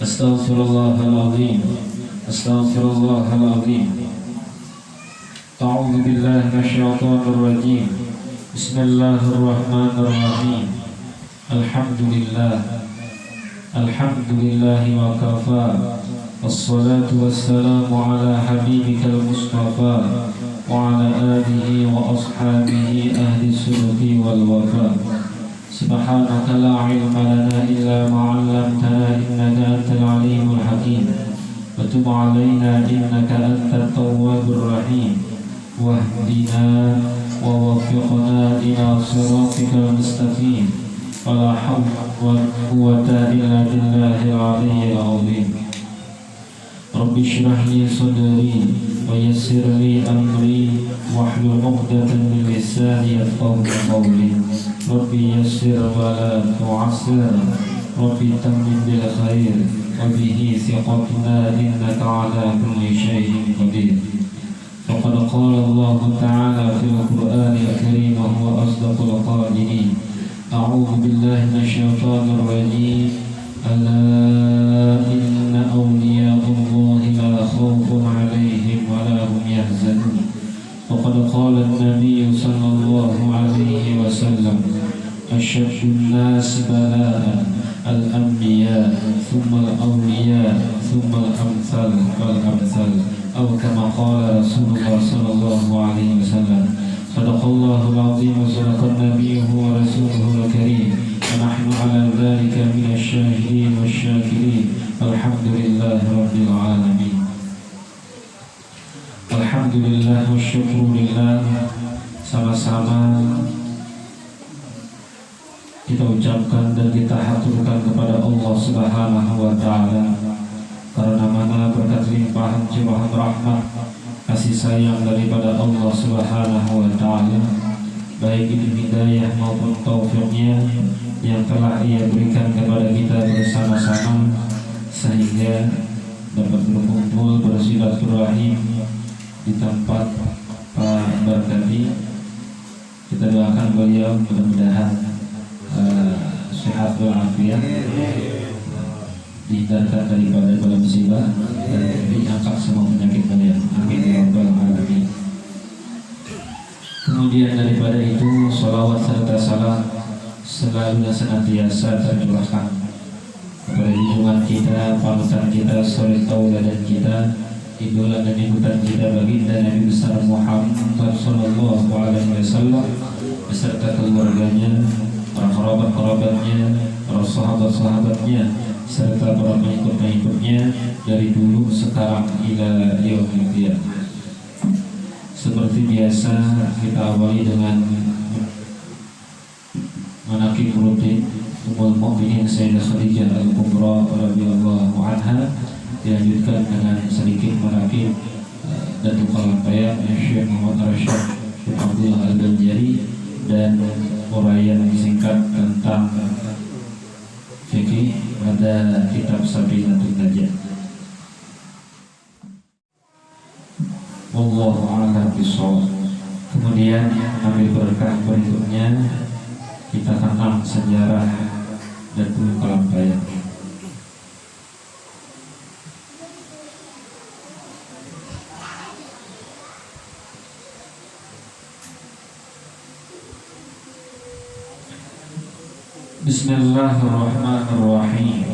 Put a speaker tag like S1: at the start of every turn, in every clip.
S1: Astaghfirullahaladzim. Astaghfirullahaladzim. A'udzu billahi minasyaitonir rajim. Bismillahirrahmanirrahim. Alhamdulillahi wa kafa. Wassalatu wassalamu ala habibikal mustafa wa ala alihi wa ashabihi ahli sunnati wal wafa. Subhanaka la ilma lana illa ma 'allamtana innaka antal alimul hakim. Wa tub 'alaina innaka antat tawwabur rahim. Wahdina wa waffiqna ila siratikal mustaqim. Wala hawla wala quwwata illa billahil aliyyil azim. Rabbi shrah li sadri wa yassir li amri wahlul 'uqdatam min lisani yafqahu qawli. Rabbi yassir wa la tu'assir. Rabbi tammim bil khair wa bihi thiqatuna innaka ala kulli shay'in qadir. Faqad qala Allah ta'ala fil Qur'anil Karim wa huwa asdaqul qa'ilin. A'udzu billahi minasyaitonir rajim. Ala inna awliya'allahi la khawfun 'alaihim wa la hum yahzanun. Faqad qala an-nabiy sallallahu alaihi wasallam asyaddun nas bala'an al-anbiya thumma al-awliya thumma al-amthal fal-amthal. Atau kama qala Rasulullah sallallahu alaihi wasallam. Sadaqallahul azim wa sadaqan nabiyyuhu wa rasuluhul karim. Wa nahnu ala dzalika minasy syahidin wasyakirin. Alhamdulillahi rabbil alamin. Alhamdulillah wa syukurillah. Sama-sama kita ucapkan dan kita haturkan kepada Allah Subhanahu wa ta'ala, karena mana berkat limpahan curahan rahmat kasih sayang daripada Allah Subhanahu wa ta'ala, baik itu hidayah maupun taufiknya yang telah Ia berikan kepada kita bersama-sama, sehingga dapat berkumpul bersilaturahim di tempat Pak Barkati. Kita doakan beliau mudah-mudahan sehat walafiat, dihindarkan daripada bala musibah dan diangkat semua penyakit beliau. Amin ya rabbal alamin. Kemudian daripada itu, salawat serta salam selalu dan senantiasa tercurahkan kepada junjungan kita, panutan kita, suri tauladan kita, idola dan ikutan kita, baginda Nabi besar Muhammad sallallahu alaihi wasallam beserta keluarganya, para kerabat-kerabatnya, para sahabat-sahabatnya, serta para pengikut-pengikutnya dari dulu sekarang ila yaumil qiyamah. Seperti biasa kita awali dengan manaqib rutin Ummul Mukminin Sayyidah Khadijah Al-Kubra radhiyallahu anha, dilanjutkan dengan sedikit manaqib Datuk Kalampaya Syekh Muhammad Arsyad Syekh Abdullah Al-Banjari, dan uraian singkat tentang fikih pada kitab Sabinatul Najah. Wallahu a'lam bishawab. Kemudian ambil berkah berikutnya, kita kenal sejarah Datuk Kalampaya. Bismillahirrahmanirrahim.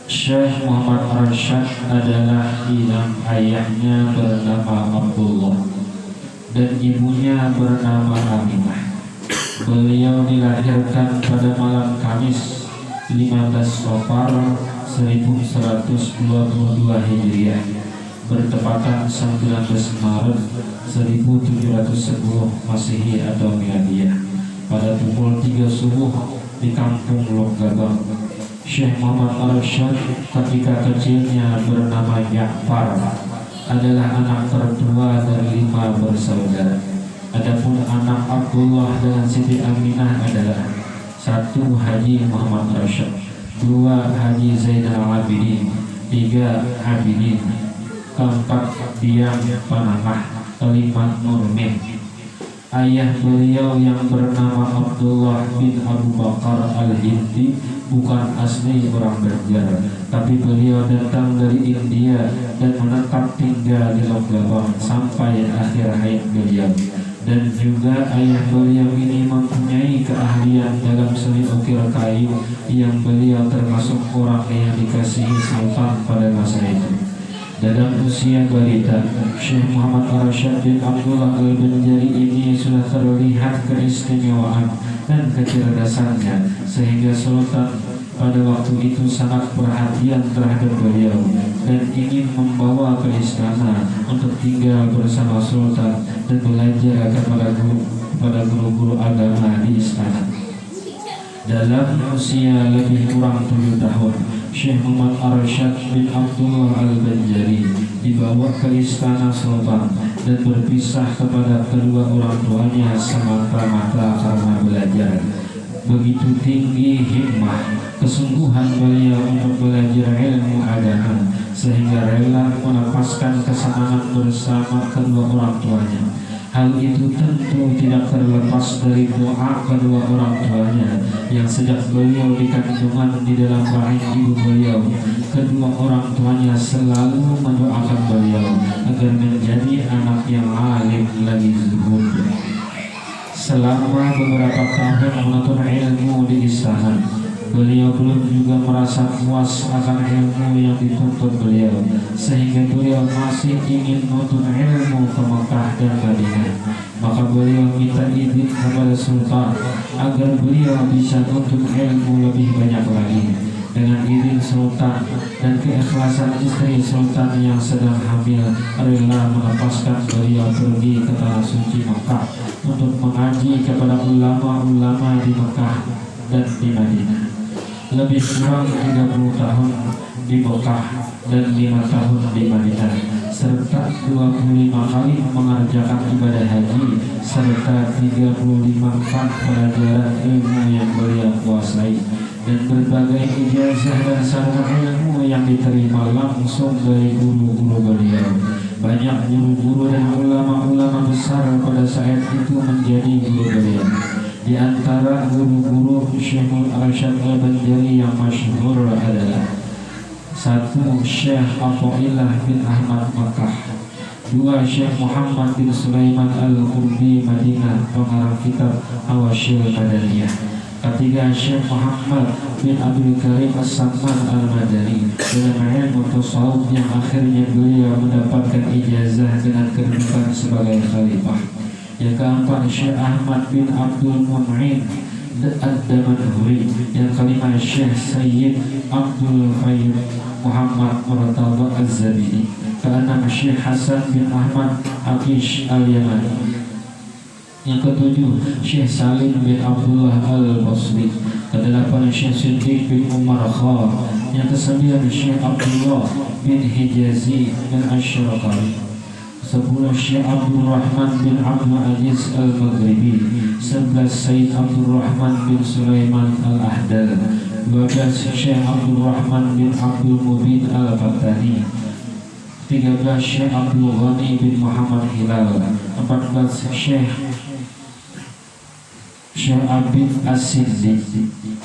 S1: Syekh Muhammad Arsyad adalah yang ayahnya bernama Abdullah dan ibunya bernama Aminah. Beliau dilahirkan pada malam Kamis 15 Safar 1122 Hijriah, bertepatan 19 Maret 1710 Masehi atau Miladiyah, pada pukul 3 subuh di kampung Loggabang. Syekh Muhammad Arsyad ketika kecilnya bernama Ja'far, adalah anak tertua dari 5 bersaudara. Adapun anak Abdullah dengan Siti Aminah adalah 1 Haji Muhammad Arsyad, 2 Haji Zainal Abidin, 3 Abidin, 4 Diam Panamah, 5 Nurmin. Ayah beliau yang bernama Abdullah bin Abu Bakar Al-Hindi bukan asli orang Banjar, tapi beliau datang dari India dan menetap tinggal di Lombok sampai akhir hayat beliau. Dan juga ayah beliau ini mempunyai keahlian dalam seni ukir kayu, yang beliau termasuk orang yang dikasihi Sultan pada masa itu. Dalam usia balita, Syekh Muhammad Arsyad bin Abdullah Al-Banjari ini sudah terlihat keistimewaan dan kecerdasannya, sehingga Sultan pada waktu itu sangat perhatian terhadap beliau dan ingin membawa ke istana untuk tinggal bersama Sultan dan belajar kepada guru-guru agama di istana. Dalam usia lebih kurang 7 tahun, Syekh Muhammad Arsyad bin Abdullah Al-Banjari dibawa ke istana Sultan dan berpisah kepada kedua orang tuanya semata-mata karena belajar. Begitu tinggi himmah, kesungguhan beliau untuk belajar ilmu agama, sehingga rela melepaskan kesenangan bersama kedua orang tuanya. Hal itu tentu tidak terlepas dari doa kedua orang tuanya yang sejak beliau di kandungan di dalam rahim ibu beliau, kedua orang tuanya selalu mendoakan beliau agar menjadi anak yang alim lagi zuhud. Selama beberapa tahun menuntut ilmu di istana, beliau belum juga merasa puas akan ilmu yang dituntut beliau, sehingga beliau masih ingin menuntut ilmu ke Mekah dan Madinah. Maka beliau minta izin kepada Sultan agar beliau bisa menuntut ilmu lebih banyak lagi. Dengan izin Sultan dan keikhlasan istri Sultan yang sedang hamil, rela melepaskan beliau pergi ke tanah suci Mekah untuk mengaji kepada ulama-ulama di Mekah dan di Madinah. Lebih kurang 30 tahun di Mekah dan 5 tahun di Madinah, serta 25 kali mengerjakan ibadah haji, serta 35 pelajaran ilmu yang beliau kuasai, dan berbagai ijazah dan sarana ilmu yang diterima langsung dari guru-guru beliau. Banyak guru-guru dan ulama-ulama besar pada saat itu menjadi guru beliau. Di antara guru-guru Syekh Arsyad Al-Banjari yang masyhur adalah: 1. Syekh Athaillah bin Ahmad Makkah, 2. Syekh Muhammad bin Sulaiman Al-Qurbi Madinah, pengarang kitab Hawasyil Madaniyah, 3. Syekh Muhammad bin Abdul Karim As-Samman Al-Madani dalam ilmu tasawuf yang akhirnya beliau mendapatkan ijazah dengan kedudukan sebagai khalifah. Yang keempat, Syekh Ahmad bin Abdul Mun'im Ad-Damanhuri. Yang kelima, Syekh Sayyid Abdul Qayyum Muhammad Murtada Az-Zabidi. Keenam, Syekh Hasan bin Ahmad Aqish Al-Yamani. Yang ketujuh, Syekh Salim bin Abdullah Al-Basri. Kedelapan, Syekh Siddiq bin Umar Khan. Yang kesembilan, Syekh Abdullah bin Hijazi bin Asyraqali. 10, Syekh Abdul Rahman bin Abdul Aziz Al-Maghribi. 11, Sayyid Abdul Rahman bin Sulaiman Al-Ahdal. 12, Syekh Abdul Rahman bin Abdul Mubin Al-Fatani. 13, Syekh Abdul Ghani bin Muhammad Hilal. 14, Syekh Abid As-Sindi.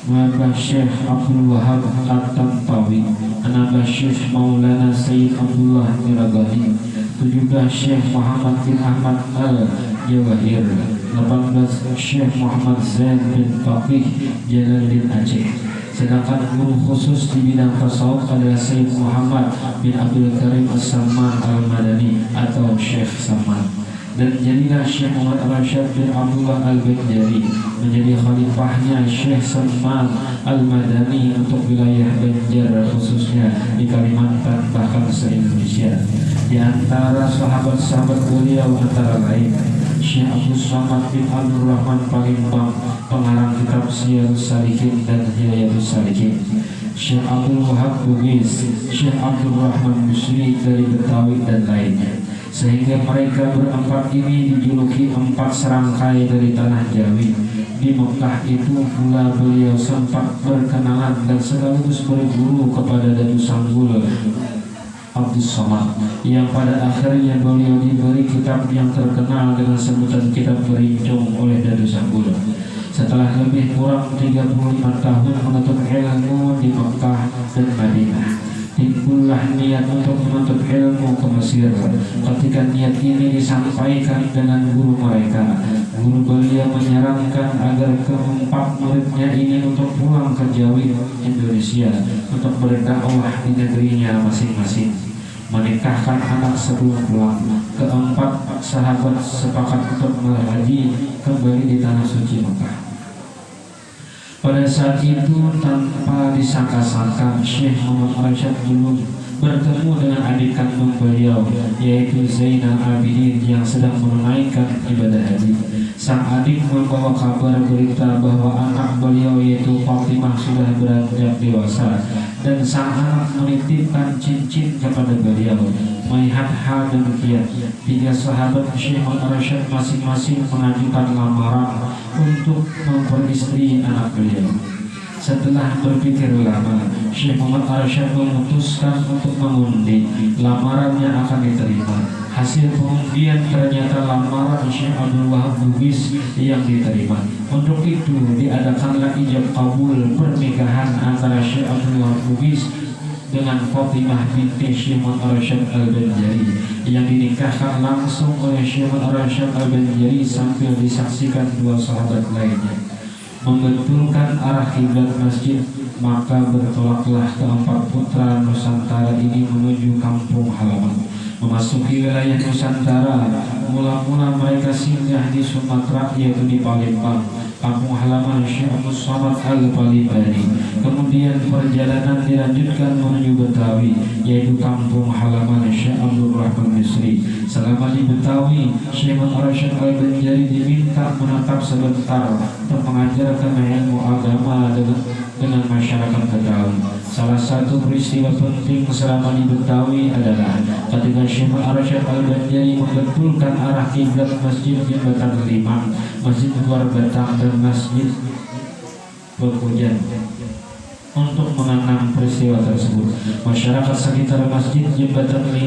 S1: 15, Syekh Abdul Wahab At-Tantawi. 16, Syekh Maulana Sayyid Abdullah Miragani. 17, Syekh Muhammad bin Ahmad Al-Jawahir. 18, Syekh Muhammad Zain bin Faqih Jalaluddin Aceh. Sedangkan guru khusus di bidang tasawuf adalah Sayyid Muhammad bin Abdul Karim As-Samman Al-Madani atau Syekh Samman. Dan jadilah Syekh Muhammad Arsyad bin Abdullah Al-Banjari menjadi khalifahnya Syekh Samman Al-Madani untuk wilayah Banjar, khususnya di Kalimantan bahkan se-Indonesia. Di antara sahabat-sahabat beliau antara lain Syekh Abdul Samad bin Abdul Rahman Palembang, pengarang kitab Syiarus Salikin dan Hidayatus Salikin, Syekh Abdul Wahab Bugis, Syekh Abdul Rahman Musli dari Betawi dan lainnya. Sehingga mereka berempat ini dijuluki empat serangkai dari tanah Jawi. Di Mekah itu pula beliau sempat berkenalan dan sekaligus berguru kepada Datu Sanggul Abdus Somad, yang pada akhirnya beliau diberi kitab yang terkenal dengan sebutan kitab Berincung oleh Datu Sanggul. setelah lebih kurang 35 tahun menuntut ilmu di Mekah dan Madinah. Timbullah niat untuk menuntut ilmu ke Mesir. Ketika niat ini disampaikan dengan guru mereka, guru beliau menyarankan agar keempat muridnya ini untuk pulang ke Jawi, Indonesia, untuk berdakwah di negerinya masing-masing. Menikahkan anak sebelum pulang, keempat sahabat sepakat untuk berhaji kembali di tanah suci Mekah. Pada saat itu tanpa disangka-sangka Syekh Muhammad Arsyad belum bertemu dengan adik kandung beliau, yaitu Zainal Abidin yang sedang menunaikan ibadah haji. Sang adik membawa kabar berita bahwa anak beliau yaitu Fatimah sudah beranjak dewasa, dan sang anak menitipkan cincin kepada beliau. Melihat hal demikian, tiga sahabat Syekh Muhammad Arsyad masing-masing mengajukan lamaran untuk memperistri anak beliau. Setelah berpikir lama, Syekh Muhammad Arsyad memutuskan untuk mengundi lamaran yang akan diterima. Hasil pengundian ternyata lamaran Syekh Abdul Wahab Lubis yang diterima. Untuk itu diadakanlah ijab kabul pernikahan antara Syekh Abdul Wahab Lubis dengan Fatimah binti Syekh Muhammad Arsyad Al-Banjari, yang dinikahkan langsung oleh Syekh Muhammad Arsyad Al-Banjari sambil disaksikan dua sahabat lainnya. Membetulkan arah kiblat masjid, maka bertolaklah keempat putra Nusantara ini menuju kampung halaman. Memasuki wilayah Nusantara, mula-mula mereka singgah di Sumatera, yaitu di Palembang, kampung halaman Syekh Abdul Somad Al-Palembari. Kemudian perjalanan dilanjutkan menuju Betawi, yaitu kampung halaman Syekh Abdul Rahman Misri. Selama di Betawi, Syekh Muhammad Arsyad Al-Banjari diminta menetap sebentar untuk mengajarkan ilmu agama dengan masyarakat Betawi. Salah satu peristiwa penting selama di Betawi adalah ketika Syekh Muhammad Arsyad Al-Banjari membetulkan arah kiblat Masjid Jembatan 5, Masjid Luar Batang, dan Masjid Bepujan. Untuk mengenang peristiwa tersebut, masyarakat sekitar Masjid Jembatan 5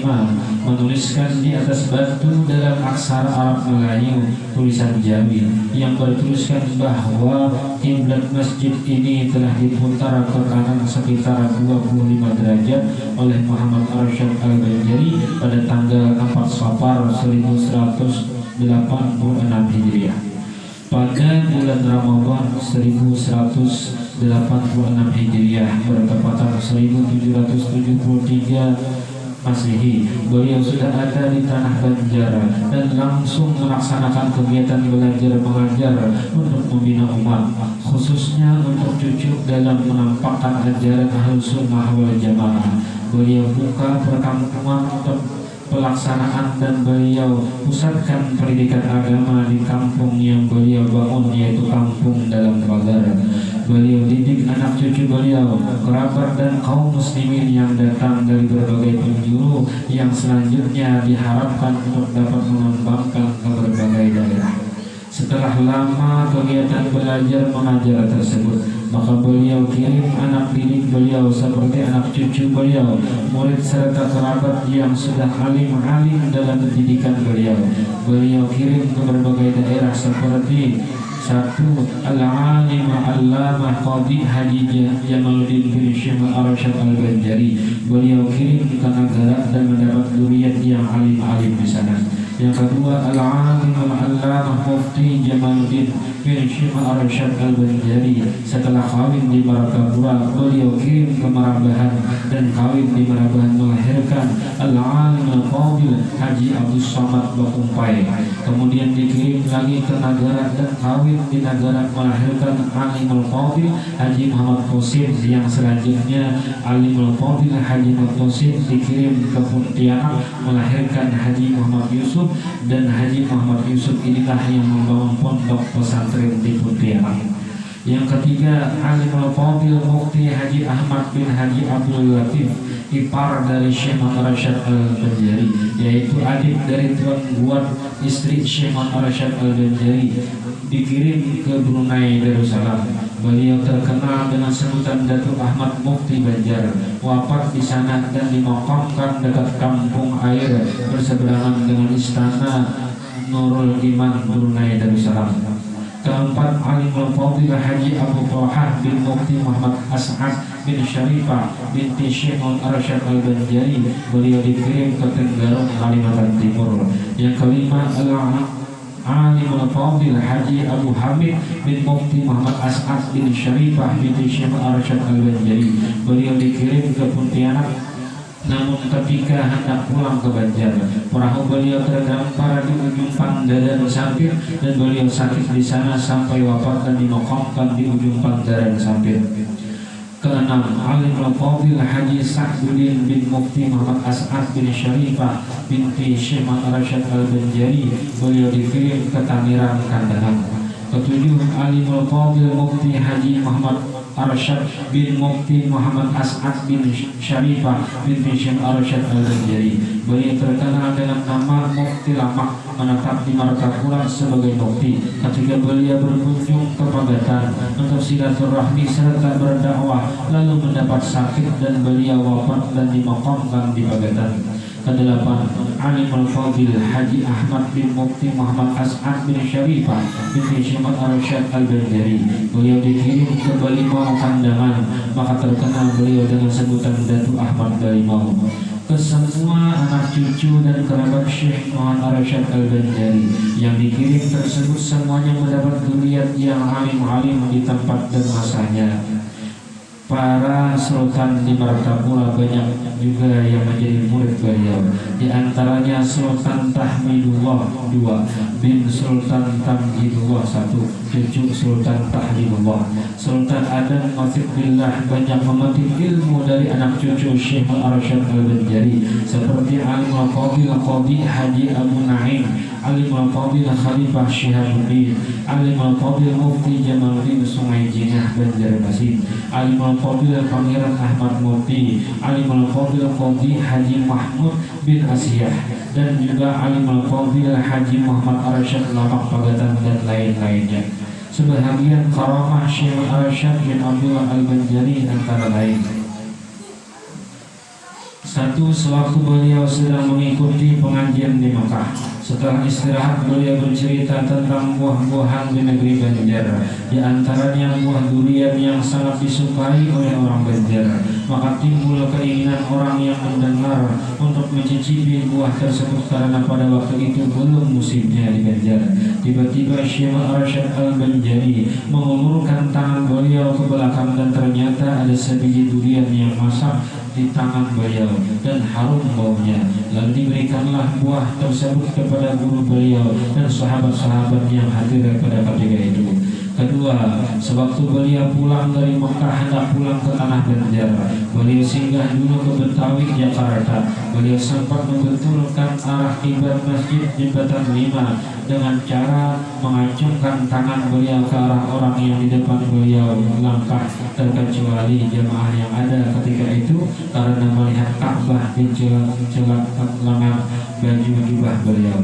S1: menuliskan di atas batu dalam aksara Arab Melayu tulisan Jawi yang bertuliskan bahwa kiblat masjid ini telah diputar ke kanan sekitar 25 derajat oleh Muhammad Arsyad Al-Banjari pada tanggal 4 Safar 1186 Hijriah. Pada bulan Ramadan 1186 Hijriah bertepatan 1773 Masehi, beliau sudah ada di tanah Banjar dan langsung melaksanakan kegiatan belajar mengajar untuk membina umat, khususnya untuk cucu dalam menampakkan ajaran Ahlus Sunnah wal Jamaah. Beliau buka perkampungan untuk pelaksanaan dan beliau pusatkan pendidikan agama di kampung yang beliau bangun, yaitu kampung dalam pagar. Beliau didik anak cucu beliau, kerabat dan kaum muslimin yang datang dari berbagai penjuru yang selanjutnya diharapkan untuk dapat mengembangkan ke berbagai daerah. Setelah lama kegiatan belajar mengajar tersebut, maka beliau kirim anak didik beliau seperti anak cucu beliau, murid serta kerabat yang sudah alim-alim dalam pendidikan beliau. Beliau kirim ke berbagai daerah seperti 1. Al-Alim Al-Allamah Qadi Haji Jamaluddin bin Syekh Arsyad Al-Banjari. Beliau kirim ke negara dan mendapat zuriat yang alim-alim di sana. Yang kedua, Al-Alim Al-Allamah Mufti Jamaluddin bin Syekh Arsyad Al-Banjari. Setelah kawin di Maragapura, beliau kirim ke Marabahan, dan kawin di Marabahan melahirkan Al-Alim Al-Fadil Haji Abdul Somad Bakumpai. Kemudian dikirim lagi ke Nagara dan kawin di Nagara melahirkan Alim Al-Fadil Haji Muhammad Qasim. Yang selanjutnya Alim Al-Fadil Haji Muhammad Qasim dikirim ke Pontianak melahirkan Haji Muhammad Yusuf, dan Haji Muhammad Yusuf inilah yang membangun pondok pesantren di Pontianak. Yang ketiga, Alim Al-Fadil Mufti Haji Ahmad bin Haji Abdul Latif, ipar dari Syekh Muhammad Arsyad Al-Banjari, yaitu adik dari Tuan Buat istri Syekh Muhammad Arsyad Al-Banjari, dikirim ke Brunei Darussalam. Beliau terkenal dengan sebutan Datuk Ahmad Mufti Banjar, wafat di sana dan dimakamkan dekat kampung air berseberangan dengan istana Nurul Iman Brunei Darussalam. Keempat, Alimul Fadil Haji Abu Talha bin Mufti Muhammad As'ad bin Syarifah binti Syekh Arsyad Al-Banjari, beliau dikirim ke Tenggarong, Kalimantan Timur. Yang kelima, Alimul Fadil Haji Abu Hamid bin Mufti Muhammad As'ad bin Syarifah binti Syekh Arsyad Al-Banjari, beliau dikirim ke Pontianak. Namun ketika hendak pulang ke Banjar, perahu beliau terdampar di ujung Pangandaran Sampit dan beliau sakit di sana sampai wafat dan dimakamkan di ujung Pangandaran Sampit. Keenam, Alimul Fadil Haji Sa'duddin bin Mufti Muhammad As'ad bin Syarifah binti Syekh Arsyad Al-Banjari, beliau dikirim ke Tangerang, Kandahar. Ketujuh, Alimul Fadil Mufti Haji Muhammad Arsyad bin Mufti Muhammad As'ad bin Syarifah binti Syekh Arsyad Al-Banjari, beliau terkenal dengan nama Mufti Lama, menetap di Martapura sebagai mufti. Ketika beliau berkunjung ke Pagatan untuk silaturahmi serta berdakwah, lalu mendapat sakit dan beliau wafat dan dimakamkan di Pagatan. Kedelapan, Alimul Fadil Haji Ahmad bin Mufti Muhammad As'ad bin Syarifah binti Syekh Arsyad Al-Banjari, beliau dikirim ke Balimau, Kandangan, maka terkenal beliau dengan sebutan Datu Ahmad Balimau. Kesemua anak cucu dan kerabat Syekh Muhammad Arsyad Al-Banjari yang dikirim tersebut semuanya mendapat dzurriyyat yang alim-alim di tempat dan masanya. Para sultan di Martapura banyak juga yang menjadi murid beliau. Di antaranya Sultan Tahmidullah II bin Sultan Tamjidullah I, cucu Sultan Tahmidullah. Sultan Adan Mafiq Billah banyak memetik ilmu dari anak cucu Syekh Arsyad Al-Banjari seperti Alimul Fadil Qadi Haji Abu Naim, Alimul Fadil Khalifah Syihabuddin, Alimul Fadil Mufti Jamaluddin Sungai Jingah Banjarmasin, Alimul Fadil Pangeran Ahmad Mufti, Alimul Fadil Qadi Haji Mahmud bin Asiyah, dan juga Alimul Fadil Haji Muhammad Arsyad Lamak Pagatan dan lain-lainnya. Sebahagian karamah Syekh Arsyad bin Abdullah Al-Banjari antara lain: satu, sewaktu beliau sedang mengikuti pengajian di Mekah, setelah istirahat beliau bercerita tentang buah-buahan di negeri Banjar, di antaranya buah durian yang sangat disukai oleh orang Banjar. Maka timbul keinginan orang yang mendengar untuk mencicipi buah tersebut karena pada waktu itu belum musimnya di Banjar. Tiba-tiba Syekh Arsyad Al-Banjari mengulurkan tangan beliau ke belakang dan ternyata ada sebiji durian yang masak di tangan beliau dan harum baunya. Lalu diberikanlah buah tersebut kepada guru beliau dan sahabat-sahabat yang hadir pada ketika itu. Kedua, sewaktu beliau pulang dari Mekah hendak pulang ke tanah Banjar, beliau singgah dulu ke Betawi, Jakarta. Beliau sempat membetulkan arah kiblat Masjid Jembatan 5 dengan cara mengacungkan tangan beliau ke arah orang yang di depan beliau langkah, terkecuali jemaah yang ada ketika itu karena melihat Ka'bah di celah lengan baju jubah beliau.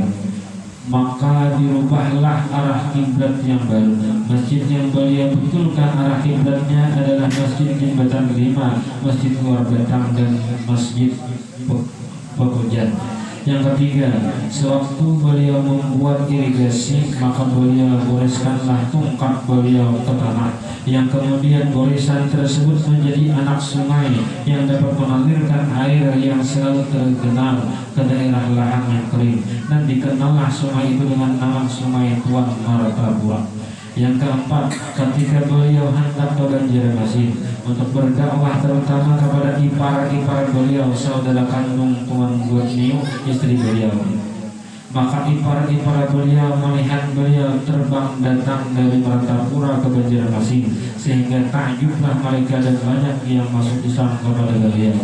S1: Maka dirubahlah arah kiblat yang baru. Masjid yang beliau betulkan arah kiblatnya adalah Masjid Jembatan 5, Masjid Luar Batang, dan Masjid Pekojan. Yang ketiga, sewaktu beliau membuat irigasi, maka beliau goreskanlah tungkap beliau ke tanah, yang kemudian goresan tersebut menjadi anak sungai yang dapat mengalirkan air yang selalu tergenang ke daerah lahan yang kering, dan dikenallah sungai itu dengan nama Sungai Tuan Martapura. Yang keempat, ketika beliau hendak ke Banjarmasin untuk berdakwah terutama kepada ipar-ipar beliau, saudara kandung Tuan Guarnio, istri beliau, maka ipar-ipar beliau melihat beliau terbang datang dari Martapura ke Banjarmasin, sehingga takjublah mereka dan banyak yang masuk Islam kepada beliau.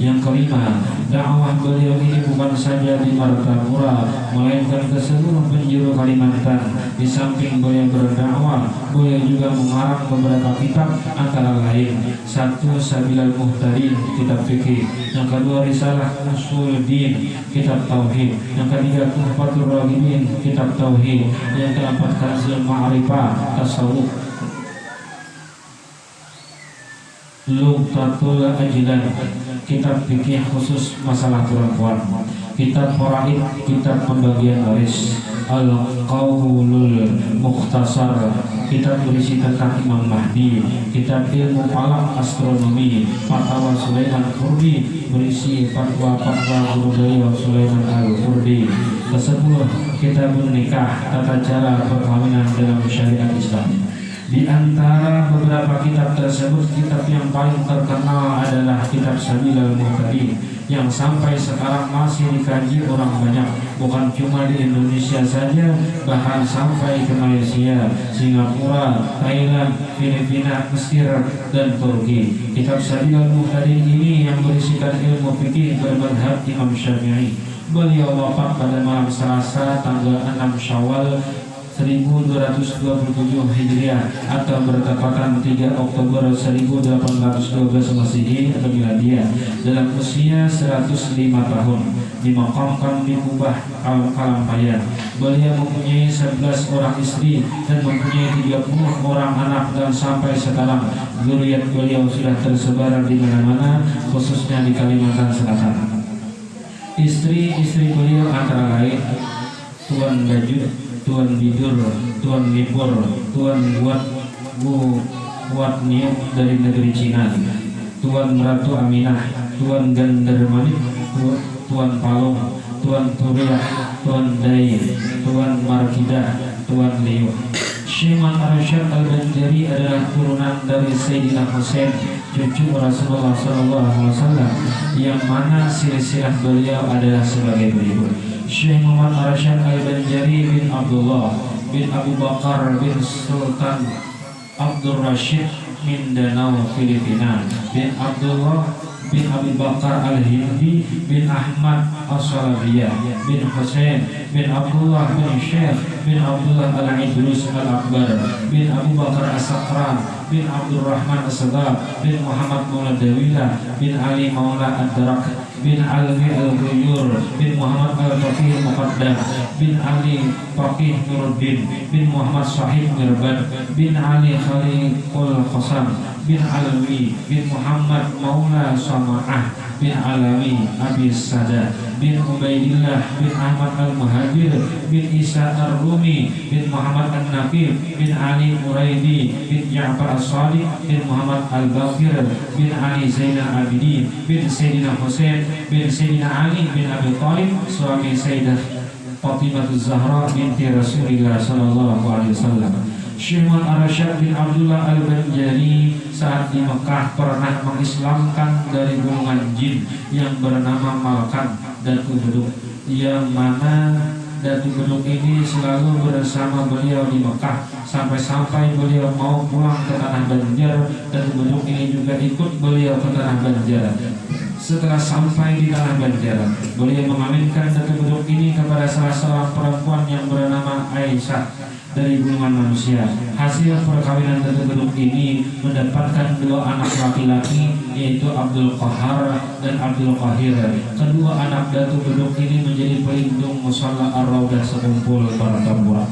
S1: Yang kelima, dakwah beliau ini bukan saja di Martapura, melainkan ke seluruh penjuru Kalimantan. Di samping beliau berdakwah, beliau juga mengarang beberapa kitab, antara lain: satu, Sabilal Muhtadin, kitab fikih; yang kedua, Risalah Usuluddin, kitab tauhid; yang ketiga, Tuhfatur Raghibin, kitab tauhid; yang keempat, Kanzul Ma'rifah, tasawuf; Luqatul Ajlan, kitab fikih khusus masalah perempuan; kitab Faraid, kitab pembagian waris; Al-Qaulul Mukhtasar, kitab berisi tentang Imam Mahdi. Kitab Ilmu Falak Astronomi, Fatwa Sulaiman Qurdi, berisi fatwa-fatwa guru beliau Sulaiman Al-Qurdi. Tersebut kitabun nikah, tata cara perkawinan dalam syariat Islam. Di antara beberapa kitab tersebut, kitab yang paling terkenal adalah kitab Sabilal Muhtadin, yang sampai sekarang masih dikaji orang banyak, bukan cuma di Indonesia saja, bahkan sampai ke Malaysia, Singapura, Thailand, Filipina, Mesir, dan Turki. Kitab Sabilal Muhtadin ini yang berisikan ilmu fikih bermadhab Imam Syafi'i. Beliau wafat pada malam Selasa tanggal 6 Syawal 1227 Hijriah atau bertepatan 3 Oktober 1812 Masehi atau Miladiah, dalam usia 105 tahun, dimakamkan di Kubah Kalampayan. Beliau mempunyai 11 orang istri dan mempunyai 30 orang anak, dan sampai sekarang zuriat beliau sudah tersebar di mana-mana, khususnya di Kalimantan Selatan. Istri-istri beliau antara lain Tuan Bajud, Tuan Bidur, Tuan Nipur, Tuan Buat Niuk dari negeri Cina, Tuan Ratu Aminah, Tuan Gandarmanik, Tuan Palung, Tuan Turiah, Tuan Dai, Tuan Markidah, Tuan Liu. Syekh Arsyad Al-Banjari adalah turunan dari Sayyidina Husain, cucu Rasulullah SAW, yang mana silsilah beliau adalah sebagai berikut. Syekh Muhammad Arsyad Al-Banjari bin Abdullah bin Abu Bakar bin Sultan Abdul Rashid Mindanao, Filipina, bin Abdullah bin Abu Bakar Al-Hindi bin Ahmad As-Salabiyah bin Hussein bin Abdullah bin Syekh bin Abdullah Al-Idrus Al-Akbar bin Abu Bakar As-Sakran bin Abdul Rahman As-Sadab bin Muhammad Maula Dawila bin Ali Maula Ad-Darak bin Alwi Al-Ghuyur bin Muhammad Al-Faqih Muqaddam bin Ali Faqih Nuruddin bin Muhammad Sahib Mirbad bin Ali Khaliqul Qasam bin Alwi bin Muhammad Maula Sama'ah bin Alawi Abi Sada bin Ubaidillah bin Ahmad Al-Muhajir bin Isa Ar-Rumi bin Muhammad An-Naqib bin Ali Muraidi bin Ja'far As-Sadiq bin Muhammad Al-Baqir bin Ali Zainal Abidin bin Sayyidina Husain bin Sayyidina Ali bin Abi Thalib, suami Sayyidah Fatimah Az-Zahra binti Rasulullah sallallahu alaihi wasallam. Syekh Muhammad Arsyad bin Abdullah Al-Banjari saat di Mekah pernah mengislamkan dari golongan jin yang bernama Malkan Datu Beduk, yang mana Datu Beduk ini selalu bersama beliau di Mekah sampai-sampai beliau mau pulang ke tanah Banjar. Datu Beduk ini juga ikut beliau ke tanah Banjar. Setelah sampai di tanah Banjar, beliau mengawinkan Datu Beduk ini kepada salah seorang perempuan yang bernama Aisyah dari golongan manusia. Hasil perkawinan Datu Beduk ini mendapatkan 2 anak laki-laki, yaitu Abdul Qahar dan Abdul Qahir. Kedua anak Datu Beduk ini menjadi pelindung musalla Ar-Raudah sekumpul para taburan.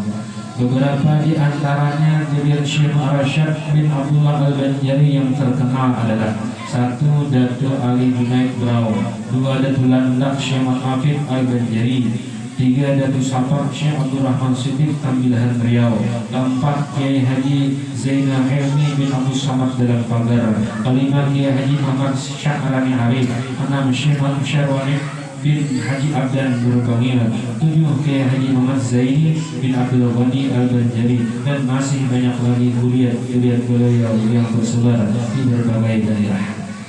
S1: Beberapa di antaranya dari Syekh Arsyad bin Abdullah Al-Banjari yang terkenal adalah 1. Datu Ali Junaid Brau, 2. Datu Landak Syekh Afif Al-Banjari, 3. Datu Safar Syekh Abdul Rahman Siddiq Tambilahan Riau, 4. Kiai Haji Zainal Helmi bin Abu Samad dalam Pagar, 5. Kiai Haji Muhammad Syahrani Arif, 6. Syekh Syarwani bin Haji Abdan Berbangil, 7. Kiai Haji Muhammad Zaini bin Abdul Ghani Al-Banjari, dan masih banyak lagi zuriat beliau yang tersebar di berbagai daerah.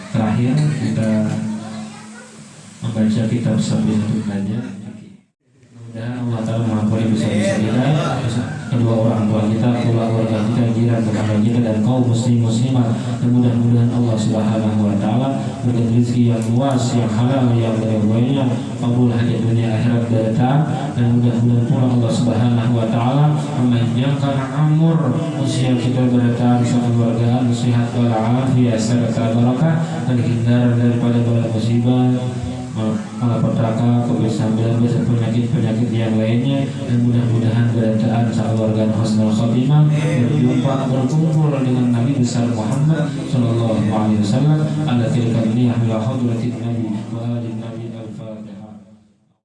S1: Terakhir kita membaca kitab Sabilul Najah. Dan Allah Ta'ala mengampuni dosa-dosa kita, kedua orang tua kita, keluarga kita, jiran, tetangga kita, dan kaum muslimat. Dan mudah-mudahan Allah Subhanahu Wa Ta'ala berikan rezeki yang luas, yang halal, yang berbuahnya, kabul hajat dunia akhirat datang. Dan mudah-mudahan pula Allah Subhanahu Wa Ta'ala memanjangkan umur usia kita berdatang, kekeluargaan, sehat walafiat serta barakah, dan hindar daripada bala musibah, malapetaka, COVID-19, penyakit-penyakit yang lainnya. Dan mudah-mudahan keadaan keluarga husnul khotimah, berjumpa berkumpul dengan Nabi besar Muhammad sallallahu alaihi wasallam ala tilka dunia wa hadratin Nabi wa alin Nabi